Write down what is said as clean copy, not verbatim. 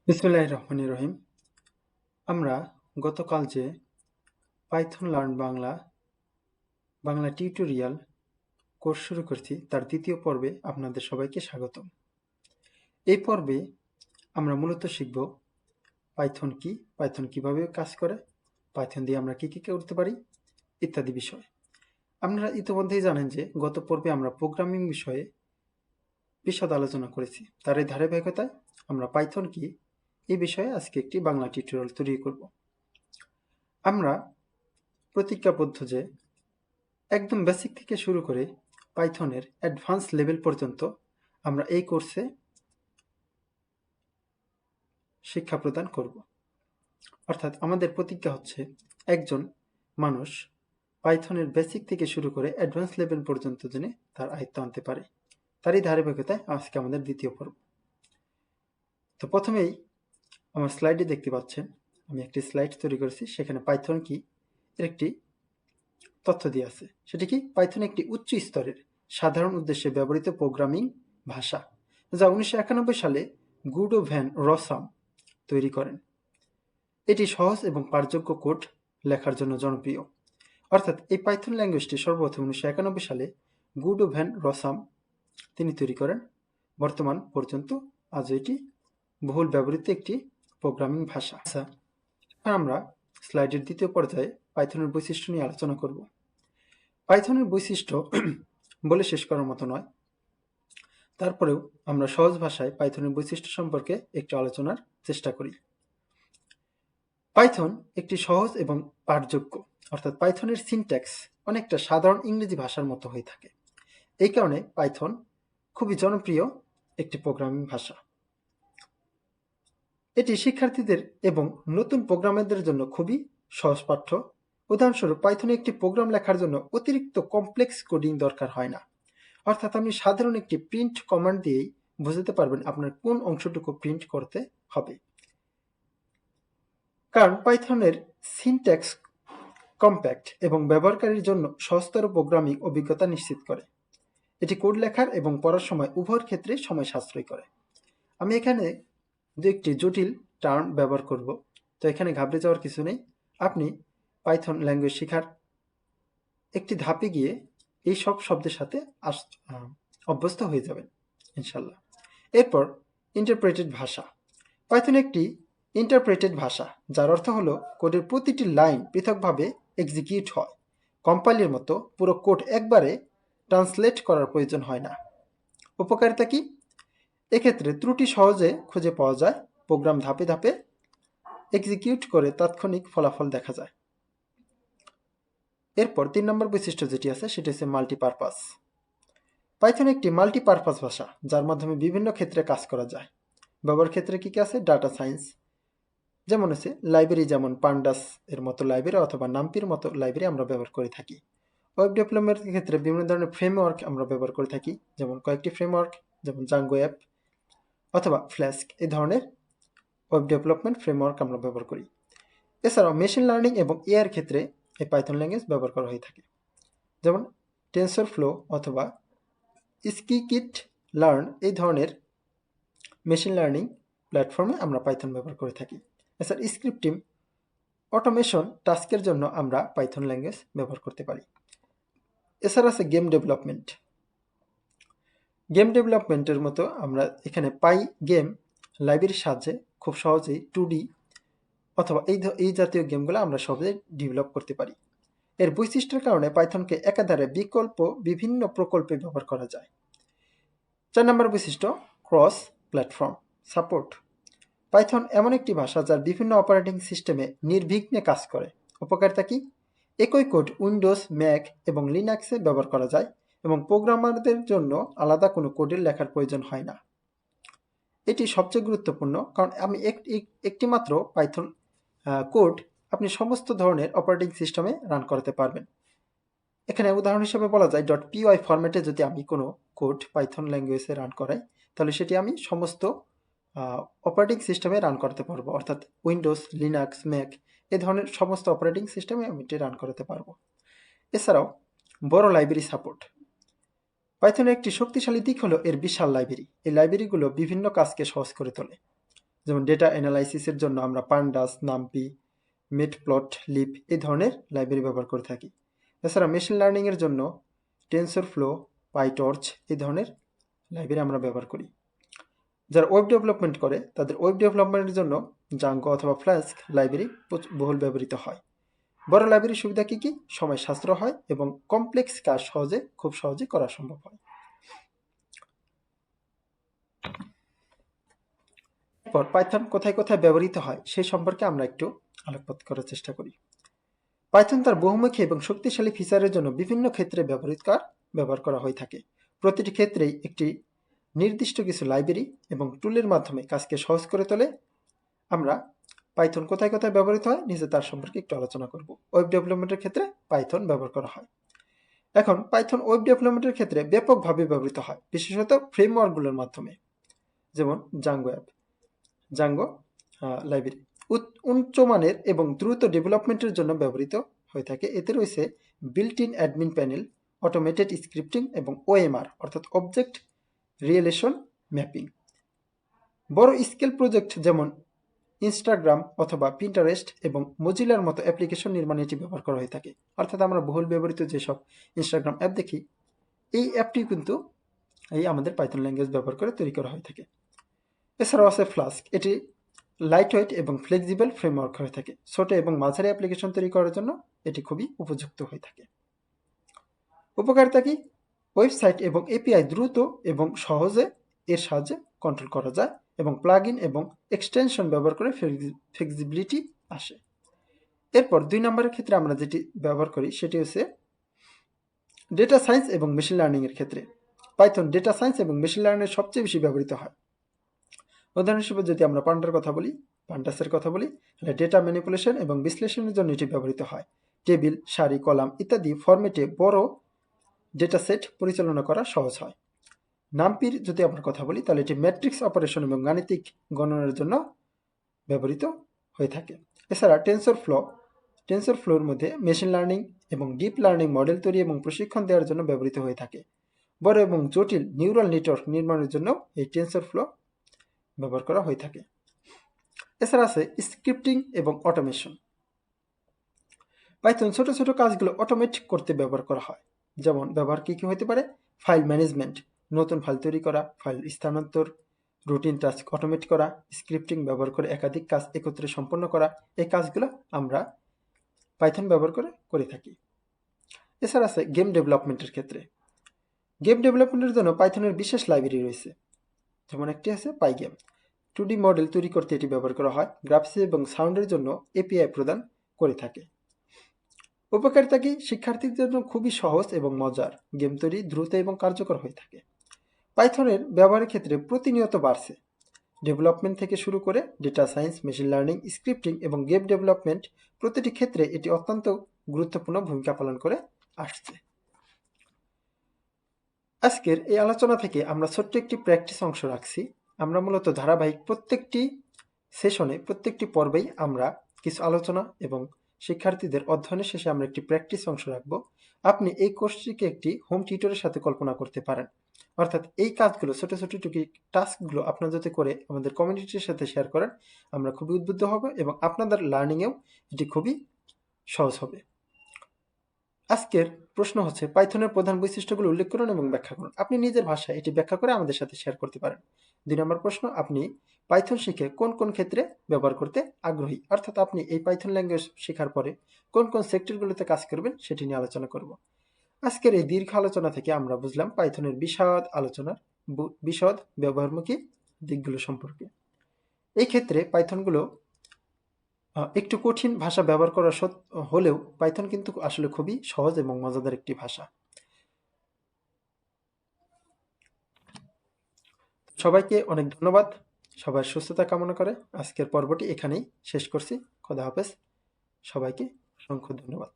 বিসমিল্লাহির রহমানির রহিম। আমরা গতকাল যে Python learn Bangla tutorial course শুরু করছি তার দ্বিতীয় পর্বে আপনাদের সবাইকে স্বাগতম। এই পর্বে আমরা মূলত শিখব পাইথন কি, পাইথন কিভাবে কাজ করে, পাইথন দিয়ে আমরা কি করতে পারি ইত্যাদি বিষয়। আপনারা ইতিমধ্যেই জানেন যে গত পর্বে আমরা প্রোগ্রামিং বিষয়ে বিশদ আলোচনা করেছি। তার এই ধারাবাহিকতায় আমরা পাইথন কি এই বিষয়ে আজকে একটি বাংলা টিউটোরিয়াল তৈরি করব। আমরা প্রতিজ্ঞাবদ্ধ যে একদম বেসিক থেকে শুরু করে পাইথনের অ্যাডভান্স লেভেল পর্যন্ত আমরা এই কোর্সে শিক্ষা প্রদান করব। অর্থাৎ আমাদের প্রতিজ্ঞা হচ্ছে একজন মানুষ পাইথনের বেসিক থেকে শুরু করে অ্যাডভান্স লেভেল পর্যন্ত জেনে তার আয়ত্ত আনতে পারে। তারই ধারাবাহিকতায় আজকে আমাদের দ্বিতীয় পর্ব। তো প্রথমেই আমার স্লাইডে দেখতে পাচ্ছেন আমি একটি স্লাইড তৈরি করেছি, সেখানে পাইথন কি এর একটি তথ্য দিয়ে আছে। সেটি কি? পাইথন একটি উচ্চ স্তরের সাধারণ উদ্দেশ্যে ব্যবহৃত প্রোগ্রামিং ভাষা, যা 1991 সালে গুডো ভ্যান রসাম তৈরি করেন। এটি সহজ এবং পাঠযোগ্য কোড লেখার জন্য জনপ্রিয়। অর্থাৎ এই পাইথন ল্যাঙ্গুয়েজটি সর্বপ্রথম 1991 সালে গুডো ভ্যান রসাম তিনি তৈরি করেন। বর্তমান পর্যন্ত আজ এটি বহুল ব্যবহৃত একটি প্রোগ্রামিং ভাষা। আচ্ছা, আমরা স্লাইডের দ্বিতীয় পর্যায়ে পাইথনের বৈশিষ্ট্য নিয়ে আলোচনা করব। পাইথনের বৈশিষ্ট্য বলে শেষ করার মতো নয়, তারপরেও আমরা সহজ ভাষায় পাইথনের বৈশিষ্ট্য সম্পর্কে একটু আলোচনার চেষ্টা করি। পাইথন একটি সহজ এবং পাঠযোগ্য, অর্থাৎ পাইথনের সিনট্যাক্স অনেকটা সাধারণ ইংরেজি ভাষার মতো হয়ে থাকে। এই কারণে পাইথন খুবই জনপ্রিয় একটি প্রোগ্রামিং ভাষা। এটি শিক্ষার্থীদের এবং নতুন প্রোগ্রামারদের জন্য খুবই সহজপাঠ্য। উদাহরণস্বরূপ, পাইথনে একটি প্রোগ্রাম লেখার জন্য অতিরিক্ত কমপ্লেক্স কোডিং দরকার হয় না। অর্থাৎ আপনি সাধারণ একটি প্রিন্ট কমান্ড দিয়েই বুঝতে পারবেন আপনার কোন অংশটুকু প্রিন্ট করতে হবে। কারণ পাইথনের সিনট্যাক্স কম্প্যাক্ট এবং ব্যবহারকারীর জন্য সহজতর প্রোগ্রামিং অভিজ্ঞতা নিশ্চিত করে। এটি কোড লেখার এবং পড়ার সময় উভয়ের ক্ষেত্রে সময় সাশ্রয় করে। আমি এখানে দু একটি জটিল টার্ম ব্যবহার করব, তো এখানে ঘাবড়ে যাওয়ার কিছু নেই। আপনি পাইথন ল্যাঙ্গুয়েজ শেখার একটি ধাপে গিয়ে এই সব শব্দের সাথে অভ্যস্ত হয়ে যাবেন ইনশাল্লাহ। এরপর ইন্টারপ্রেটেড ভাষা। পাইথন একটি ইন্টারপ্রেটেড ভাষা, যার অর্থ হলো কোডের প্রতিটি লাইন পৃথকভাবে এক্সিকিউট হয়। কম্পাইলের মতো পুরো কোড একবারে ট্রান্সলেট করার প্রয়োজন হয় না। উপকারিতা কি? এক্ষেত্রে ত্রুটি সহজে খুঁজে পাওয়া যায়, প্রোগ্রাম ধাপে ধাপে এক্সিকিউট করে তাৎক্ষণিক ফলাফল দেখা যায়। এরপর 3 নম্বর বৈশিষ্ট্য যেটি আছে সেটি হচ্ছে মাল্টিপারপাস। পাইথন একটি মাল্টিপারপাস ভাষা, যার মাধ্যমে বিভিন্ন ক্ষেত্রে কাজ করা যায়। ব্যবহার ক্ষেত্রে কি আছে? ডাটা সায়েন্স, যেমন আছে লাইব্রেরি, যেমন পান্ডাস এর মতো লাইব্রেরি অথবা নাম্পির মতো লাইব্রেরি আমরা ব্যবহার করে থাকি। ওয়েব ডেভেলপমেন্টের ক্ষেত্রে বিভিন্ন ধরনের ফ্রেমওয়ার্ক আমরা ব্যবহার করে থাকি, যেমন কয়েকটি ফ্রেমওয়ার্ক, যেমন জাঙ্গো অ্যাপ অথবা ফ্ল্যাস্ক, এই ধরনের ওয়েব ডেভেলপমেন্ট ফ্রেমওয়ার্ক আমরা ব্যবহার করি। এছাড়াও মেশিন লার্নিং এবং এআই ক্ষেত্রে এই পাইথন ল্যাঙ্গুয়েজ ব্যবহার করা হয়ে থাকে, যেমন টেনসর ফ্লো অথবা স্কিকিট লার্ন, এই ধরনের মেশিন লার্নিং প্ল্যাটফর্মে আমরা পাইথন ব্যবহার করে থাকি। এছাড়া স্ক্রিপ্টিং অটোমেশন টাস্কের জন্য আমরা পাইথন ল্যাঙ্গুয়েজ ব্যবহার করতে পারি। এছাড়া আছে গেম ডেভেলপমেন্ট। গেম ডেভেলপমেন্টের মতো আমরা এখানে পাই গেম লাইব্রেরির সাহায্যে খুব সহজেই 2D অথবা এই জাতীয় গেমগুলো আমরা সহজে ডেভেলপ করতে পারি। এর বৈশিষ্ট্যের কারণে পাইথনকে একাধারে বিভিন্ন প্রকল্পে ব্যবহার করা যায়। 4 নম্বর বৈশিষ্ট্য ক্রস প্ল্যাটফর্ম সাপোর্ট। পাইথন এমন একটি ভাষা যার বিভিন্ন অপারেটিং সিস্টেমে নির্বিঘ্নে কাজ করে। উপকারিতা কি? একই কোড উইন্ডোজ, ম্যাক এবং লিনাক্সে ব্যবহার করা যায় এবং প্রোগ্রামারদের জন্য আলাদা কোনো কোডের লেখার প্রয়োজন হয় না। এটি সবচেয়ে গুরুত্বপূর্ণ, কারণ আমি একটি মাত্র পাইথন কোড আপনি সমস্ত ধরনের অপারেটিং সিস্টেমে রান করাতে পারবেন। এখানে উদাহরণ হিসেবে বলা যায় .py ফরম্যাটে যদি আমি কোনো কোড পাইথন ল্যাঙ্গুয়েজে রান করাই, তাহলে সেটি আমি সমস্ত অপারেটিং সিস্টেমে রান করতে পারবো, অর্থাৎ উইন্ডোজ, লিনাক্স, ম্যাক এই ধরনের সমস্ত অপারেটিং সিস্টেমে আমি এটি রান করাতে পারবো। এছাড়াও বড় লাইব্রেরি সাপোর্ট। পাইথনের একটি শক্তিশালী দিক হলো এর বিশাল লাইব্রেরি। এই লাইব্রেরিগুলো বিভিন্ন কাজকে সহজ করে তোলে। যেমন ডেটা অ্যানালাইসিসের জন্য আমরা পান্ডাস, নামপি, ম্যাটপ্লটলিব এই ধরনের লাইব্রেরি ব্যবহার করে থাকি। এছাড়া মেশিন লার্নিংয়ের জন্য টেনসরফ্লো, পাইটর্চ এই ধরনের লাইব্রেরি আমরা ব্যবহার করি। যারা ওয়েব ডেভেলপমেন্ট করে তাদের ওয়েব ডেভেলপমেন্টের জন্য জাঙ্গো অথবা ফ্লাস্ক লাইব্রেরি বহুল ব্যবহৃত হয়। বড় লাইব্রেরির সুবিধা কি? সময় সাশ্রয় হয় এবং কমপ্লেক্স কাজ খুব সহজে করা সম্ভব হয়। এরপর পাইথন কোথায় কোথায় ব্যবহৃত হয় সেই সম্পর্কে আমরা একটু আলোকপাত করার চেষ্টা করি। পাইথন তার বহুমুখী এবং শক্তিশালী ফিচারের জন্য বিভিন্ন ক্ষেত্রে ব্যবহার করা হয়ে থাকে। প্রতিটি ক্ষেত্রেই একটি নির্দিষ্ট কিছু লাইব্রেরি এবং টুলের মাধ্যমে কাজকে সহজ করে তোলে। আমরা পাইথন কোথায় কোথায় ব্যবহৃত হয় নিচে তার সম্পর্কে একটু আলোচনা করব। ওয়েব ডেভেলপমেন্টের ক্ষেত্রে পাইথন ব্যবহার করা হয়। এখন পাইথন ওয়েব ডেভেলপমেন্টের ক্ষেত্রে ব্যাপকভাবে ব্যবহৃত হয়, বিশেষত ফ্রেমওয়ার্কগুলোর মাধ্যমে, যেমন জাঙ্গো লাইব্রেরি উচ্চমানের এবং দ্রুত ডেভেলপমেন্টের জন্য ব্যবহৃত হয়ে থাকে। এতে রয়েছে built in admin panel, automated scripting এবং ওএমআর অর্থাৎ অবজেক্ট রিলেশন ম্যাপিং। বড় স্কেল প্রজেক্ট যেমন ইনস্টাগ্রাম অথবা পিন্টারেস্ট এবং মজিলার মতো অ্যাপ্লিকেশন নির্মাণে এটি ব্যবহার করা হয়ে থাকে। অর্থাৎ আমরা বহুল ব্যবহৃত যেসব ইনস্টাগ্রাম অ্যাপ দেখি, এই অ্যাপটি কিন্তু আমাদের পাইথন ল্যাঙ্গুয়েজ ব্যবহার করে তৈরি করা হয়ে থাকে। এছাড়াও আছে ফ্লাস্ক, এটি লাইটওয়েট এবং ফ্লেক্সিবল ফ্রেমওয়ার্ক হয়ে থাকে। ছোট এবং মাঝারি অ্যাপ্লিকেশন তৈরি করার জন্য এটি খুবই উপযুক্ত হয়ে থাকে। উপকারিতা কি? ওয়েবসাইট এবং এপিআই দ্রুত এবং সহজে এর সাহায্যে কন্ট্রোল করা যায় এবং প্লাগইন এবং এক্সটেনশন ব্যবহার করে ফ্লেক্সিবিলিটি আসে। এরপর 2 নম্বরের ক্ষেত্রে আমরা যেটি ব্যবহার করি সেটি হচ্ছে ডেটা সায়েন্স এবং মেশিন লার্নিংয়ের ক্ষেত্রে। পাইথন ডেটা সায়েন্স এবং মেশিন লার্নিংয়ের সবচেয়ে বেশি ব্যবহৃত হয়। উদাহরণ হিসেবে যদি আমরা পান্ডাসের কথা বলি, তাহলে ডেটা ম্যানিপুলেশন এবং বিশ্লেষণের জন্য এটি ব্যবহৃত হয়। টেবিল, সারি, কলাম ইত্যাদি ফরম্যাটে বড় ডেটা সেট পরিচালনা করা সহজ হয়। নামপির যদি আমরা কথা বলি, তাহলে এটি ম্যাট্রিক্স অপারেশন এবং গাণিতিক গণনার জন্য ব্যবহৃত হয়ে থাকে। এছাড়া টেনসরফ্লোর মধ্যে মেশিন লার্নিং এবং ডিপ লার্নিং মডেল তৈরি এবং প্রশিক্ষণ দেওয়ার জন্য ব্যবহৃত হয়ে থাকে। বড় এবং জটিল নিউরাল নেটওয়ার্ক নির্মাণের জন্য এই টেনসরফ্লো ব্যবহার করা হয়ে থাকে। এছাড়া আছে স্ক্রিপ্টিং এবং অটোমেশন। পাইথন ছোট ছোট কাজগুলো অটোমেট করতে ব্যবহার করা হয়। যেমন ব্যবহার কি হতে পারে? ফাইল ম্যানেজমেন্ট, নতুন ফাইল তৈরি করা, ফাইল স্থানান্তর, রুটিন টাস্ক অটোমেট করা, স্ক্রিপ্টিং ব্যবহার করে একাধিক কাজ একত্রে সম্পন্ন করা, এই কাজগুলো আমরা পাইথন ব্যবহার করে থাকি। এছাড়া আছে গেম ডেভেলপমেন্টের ক্ষেত্রে। গেম ডেভেলপমেন্টের জন্য পাইথনের বিশেষ লাইব্রেরি রয়েছে, যেমন একটি আছে পাইগেম। 2D মডেল তৈরি করতে এটি ব্যবহার করা হয়। গ্রাফিক্স এবং সাউন্ডের জন্য এপিআই প্রদান করে থাকে। উপকারিতা কি? শিক্ষার্থীদের জন্য খুবই সহজ এবং মজার, গেম তৈরি দ্রুত এবং কার্যকর হয়ে থাকে। পাইথনের ব্যবহারের ক্ষেত্রে প্রতিনিয়ত বাড়ছে। ডেভেলপমেন্ট থেকে শুরু করে data science, machine learning, scripting এবং গেম ডেভেলপমেন্ট প্রতিটি ক্ষেত্রে এটি অত্যন্ত গুরুত্বপূর্ণ ভূমিকা পালন করে আসছে। আজকের এই আলোচনা থেকে আমরা ছোট্ট একটি প্র্যাকটিস অংশ রাখছি। আমরা মূলত ধারাবাহিক প্রত্যেকটি সেশনে, প্রত্যেকটি পর্বেই আমরা কিছু আলোচনা এবং শিক্ষার্থীদের অধ্যয়নের শেষে আমরা একটি প্র্যাকটিস অংশ রাখব। আপনি এই কোর্সটিকে একটি হোম টিউটরের সাথে কল্পনা করতে পারেন। অর্থাৎ এই কাজগুলো, ছোট ছোট টুকি টাস্কগুলো আপনার যাতে করে আমাদের কমিউনিটির সাথে শেয়ার করেন, আমরা খুবই উদ্বুদ্ধ হব এবং আপনাদের লার্নিংয়েও এটি খুবই সহজ হবে। আজকের প্রশ্ন হচ্ছে, পাইথনের প্রধান বৈশিষ্ট্যগুলো উল্লেখ করুন এবং ব্যাখ্যা করুন। আপনি নিজের ভাষায় এটি ব্যাখ্যা করে আমাদের সাথে শেয়ার করতে পারেন। 2 নম্বর প্রশ্ন, আপনি পাইথন শিখে কোন কোন ক্ষেত্রে ব্যবহার করতে আগ্রহী? অর্থাৎ আপনি এই পাইথন ল্যাঙ্গুয়েজ শেখার পরে কোন কোন সেক্টরগুলোতে কাজ করবেন সেটি নিয়ে আলোচনা করব। আজকের এই দীর্ঘ আলোচনা থেকে আমরা বুঝলাম পাইথনের বিশদ ব্যবহারমুখী দিকগুলো সম্পর্কে। এই ক্ষেত্রে পাইথনগুলো একটু কঠিন ভাষা ব্যবহার করা হলেও পাইথন কিন্তু আসলে খুবই সহজ এবং মজাদার একটি ভাষা। সবাইকে অনেক ধন্যবাদ। সবার সুস্থতা কামনা করে আজকের পর্বটি এখানেই শেষ করছি। খোদা হাফেজ। সবাইকে অসংখ্য ধন্যবাদ।